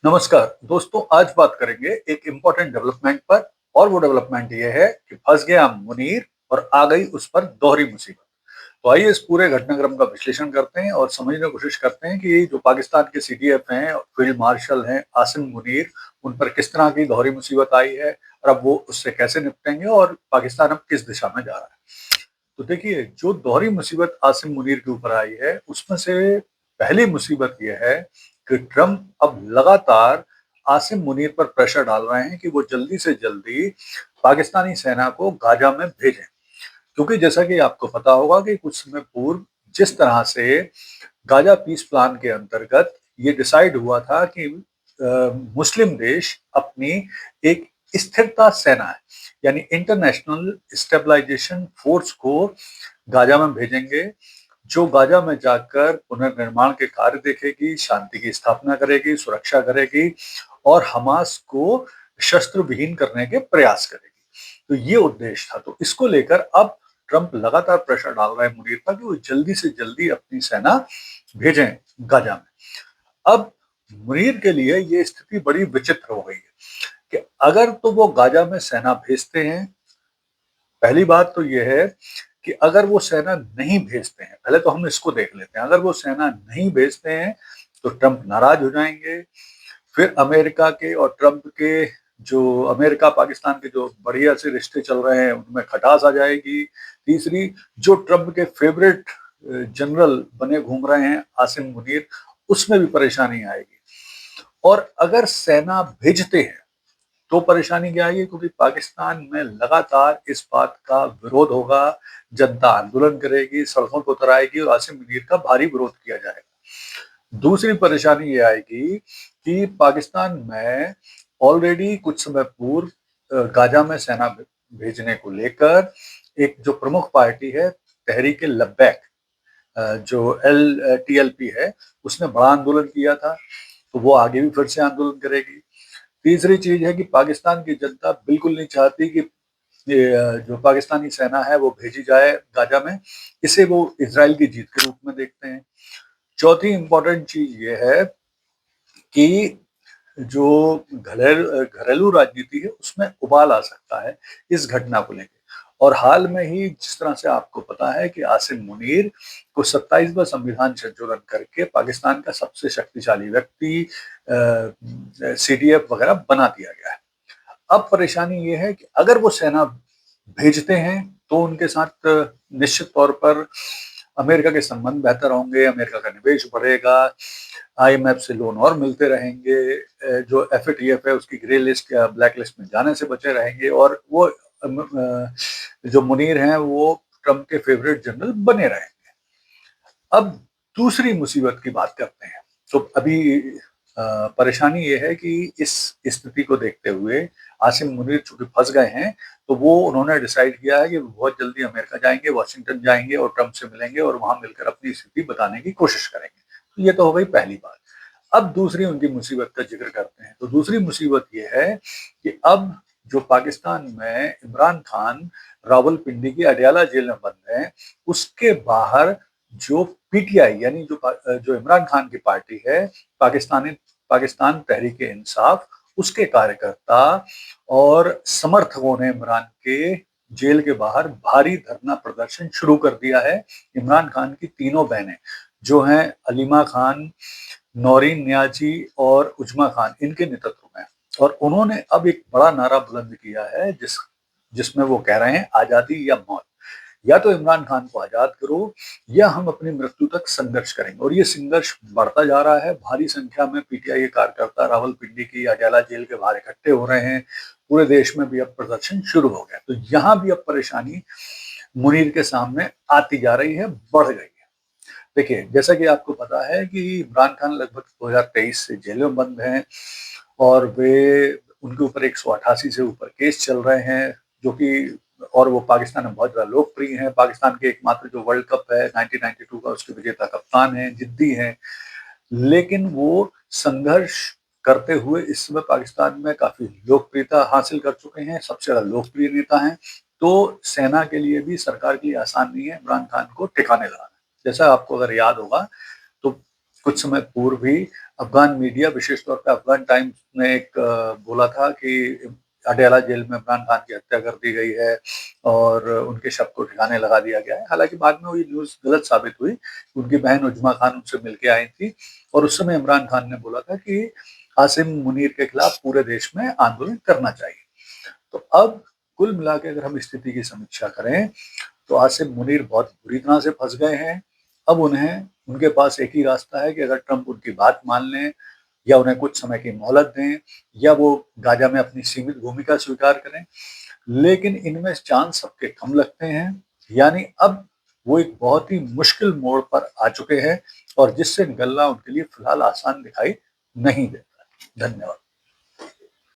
नमस्कार दोस्तों, आज बात करेंगे एक इम्पोर्टेंट डेवलपमेंट पर। और वो डेवलपमेंट ये है कि फंस गया मुनीर और आ गई उस पर दोहरी मुसीबत। तो आइए इस पूरे घटनाक्रम का विश्लेषण करते हैं और समझने की कोशिश करते हैं कि जो पाकिस्तान के सीडीएफ हैं, फील्ड मार्शल हैं आसिम मुनीर, उन पर किस तरह की दोहरी मुसीबत आई है और अब वो उससे कैसे निपटेंगे और पाकिस्तान अब किस दिशा में जा रहा है। तो देखिए, जो दोहरी मुसीबत आसिम मुनीर के ऊपर आई है उसमें से पहली मुसीबत ये है कि ट्रंप अब लगातार आसिम मुनीर पर प्रेशर डाल रहे हैं कि वो जल्दी से जल्दी पाकिस्तानी सेना को गाजा में भेजें। क्योंकि जैसा कि आपको पता होगा कि कुछ समय पूर्व जिस तरह से गाजा पीस प्लान के अंतर्गत ये डिसाइड हुआ था कि मुस्लिम देश अपनी एक स्थिरता सेना है, यानी इंटरनेशनल स्टेबलाइजेशन फोर्स को गाजा में भेजेंगे, जो गाजा में जाकर पुनर्निर्माण के कार्य देखेगी, शांति की स्थापना करेगी, सुरक्षा करेगी और हमास को शस्त्र विहीन करने के प्रयास करेगी। तो ये उद्देश्य था। तो इसको लेकर अब ट्रंप लगातार प्रेशर डाल रहा है मुनीर पर कि वो जल्दी से जल्दी अपनी सेना भेजें गाजा में। अब मुनीर के लिए ये स्थिति बड़ी विचित्र हो गई है कि अगर तो वो गाजा में सेना भेजते हैं, पहली बात तो ये है कि अगर वो सेना नहीं भेजते हैं, पहले तो हम इसको देख लेते हैं, अगर वो सेना नहीं भेजते हैं तो ट्रंप नाराज हो जाएंगे। फिर अमेरिका के और ट्रंप के जो अमेरिका पाकिस्तान के जो बढ़िया से रिश्ते चल रहे हैं उनमें खटास आ जाएगी। तीसरी, जो ट्रंप के फेवरेट जनरल बने घूम रहे हैं आसिम मुनीर, उसमें भी परेशानी आएगी। और अगर सेना भेजते हैं तो परेशानी क्या आएगी, क्योंकि पाकिस्तान में लगातार इस बात का विरोध होगा, जनता आंदोलन करेगी, सड़कों पर उतर आएगी और आसिम मुनीर का भारी विरोध किया जाएगा। दूसरी परेशानी ये आएगी कि पाकिस्तान में ऑलरेडी कुछ समय पूर्व गाजा में सेना भेजने को लेकर एक जो प्रमुख पार्टी है तहरीक लब्बैक, जो टीएलपी है, उसने बड़ा आंदोलन किया था। तो वो आगे भी फिर से आंदोलन करेगी। तीसरी चीज है कि पाकिस्तान की जनता बिल्कुल नहीं चाहती कि जो पाकिस्तानी सेना है वो भेजी जाए गाजा में। इसे वो इजराइल की जीत के रूप में देखते हैं। चौथी इंपॉर्टेंट चीज ये है कि जो घरेलू राजनीति है उसमें उबाल आ सकता है इस घटना को लेकर। और हाल में ही जिस तरह से आपको पता है कि आसिम मुनीर को 27वां संविधान संशोधन करके पाकिस्तान का सबसे शक्तिशाली व्यक्ति सीडीएफ वगैरह बना दिया गया है। अब परेशानी ये है कि अगर वो सेना भेजते हैं तो उनके साथ निश्चित तौर पर अमेरिका के संबंध बेहतर होंगे, अमेरिका का निवेश बढ़ेगा, आईएमएफ से लोन और मिलते रहेंगे, जो एफएटीएफ है उसकी ग्रे लिस्ट या ब्लैक लिस्ट में जाने से बचे रहेंगे और वो जो मुनीर हैं वो ट्रंप के फेवरेट जनरल बने रहेंगे। अब दूसरी मुसीबत की बात करते हैं। तो अभी परेशानी ये है कि इस स्थिति को देखते हुए आसिम मुनीर चूंकि फंस गए हैं, तो वो उन्होंने डिसाइड किया है कि बहुत जल्दी अमेरिका जाएंगे, वॉशिंगटन जाएंगे और ट्रंप से मिलेंगे और वहां मिलकर अपनी स्थिति बताने की कोशिश करेंगे। तो ये तो हो गई पहली बात। अब दूसरी उनकी मुसीबत का जिक्र करते हैं। तो दूसरी मुसीबत ये है कि अब जो पाकिस्तान में इमरान खान रावलपिंडी की अडयाला जेल में बंद है, उसके बाहर जो पीटीआई यानी जो इमरान खान की पार्टी है, पाकिस्तान तहरीक इंसाफ, उसके कार्यकर्ता और समर्थकों ने इमरान के जेल के बाहर भारी धरना प्रदर्शन शुरू कर दिया है। इमरान खान की तीनों बहनें जो हैं अलीमा खान, नौरीन नियाजी और उजमा खान, इनके नेतृत्व में, और उन्होंने अब एक बड़ा नारा बुलंद किया है जिसमें वो कह रहे हैं आजादी या मौत। या तो इमरान खान को आजाद करो या हम अपनी मृत्यु तक संघर्ष करेंगे। और ये संघर्ष बढ़ता जा रहा है। भारी संख्या में पीटीआई के कार्यकर्ता रावलपिंडी की अडयाला जेल के बाहर इकट्ठे हो रहे हैं। पूरे देश में भी अब प्रदर्शन शुरू हो गया। तो यहाँ भी अब परेशानी मुनीर के सामने आती जा रही है, बढ़ गई है। देखिए, जैसा कि आपको पता है कि इमरान खान लगभग 2023 से जेल में बंद हैं और वे उनके ऊपर 188 से ऊपर केस चल रहे हैं, जो कि और वो पाकिस्तान में बहुत ज़्यादा लोकप्रिय हैं। पाकिस्तान के एकमात्र जो वर्ल्ड कप है 1992 का, उसके विजेता कप्तान हैं, जिद्दी हैं। लेकिन वो संघर्ष करते हुए इस समय पाकिस्तान में काफ़ी लोकप्रियता हासिल कर चुके हैं, सबसे ज़्यादा लोकप्रिय नेता हैं। तो सेना के लिए भी, सरकार के लिए आसान नहीं है इमरान खान को टिकाने लगाना। जैसा आपको अगर याद होगा तो कुछ समय पूर्व भी अफ़गान मीडिया विशेष तौर पे अफ़गान टाइम्स ने एक बोला था कि अडयाला जेल में इमरान खान की हत्या कर दी गई है और उनके शव को ठिकाने लगा दिया गया है। हालाँकि बाद में वो ये न्यूज़ गलत साबित हुई। उनकी बहन उज़्मा खान उनसे मिल के आई थी और उस समय इमरान खान ने बोला था कि आसिम मुनीर के खिलाफ पूरे देश में आंदोलन करना चाहिए। तो अब कुल मिला के अगर हम स्थिति की समीक्षा करें, तो आसिम मुनीर बहुत बुरी तरह से फँस गए हैं। अब उनके पास एक ही रास्ता है कि अगर ट्रंप उनकी बात मान लें या उन्हें कुछ समय की मोहलत दें या वो गाज़ा में अपनी सीमित भूमिका स्वीकार करें। लेकिन इनमें चांस सबके कम लगते हैं। यानी अब वो एक बहुत ही मुश्किल मोड़ पर आ चुके हैं और जिससे निकलना उनके लिए फिलहाल आसान दिखाई नहीं देता है। धन्यवाद।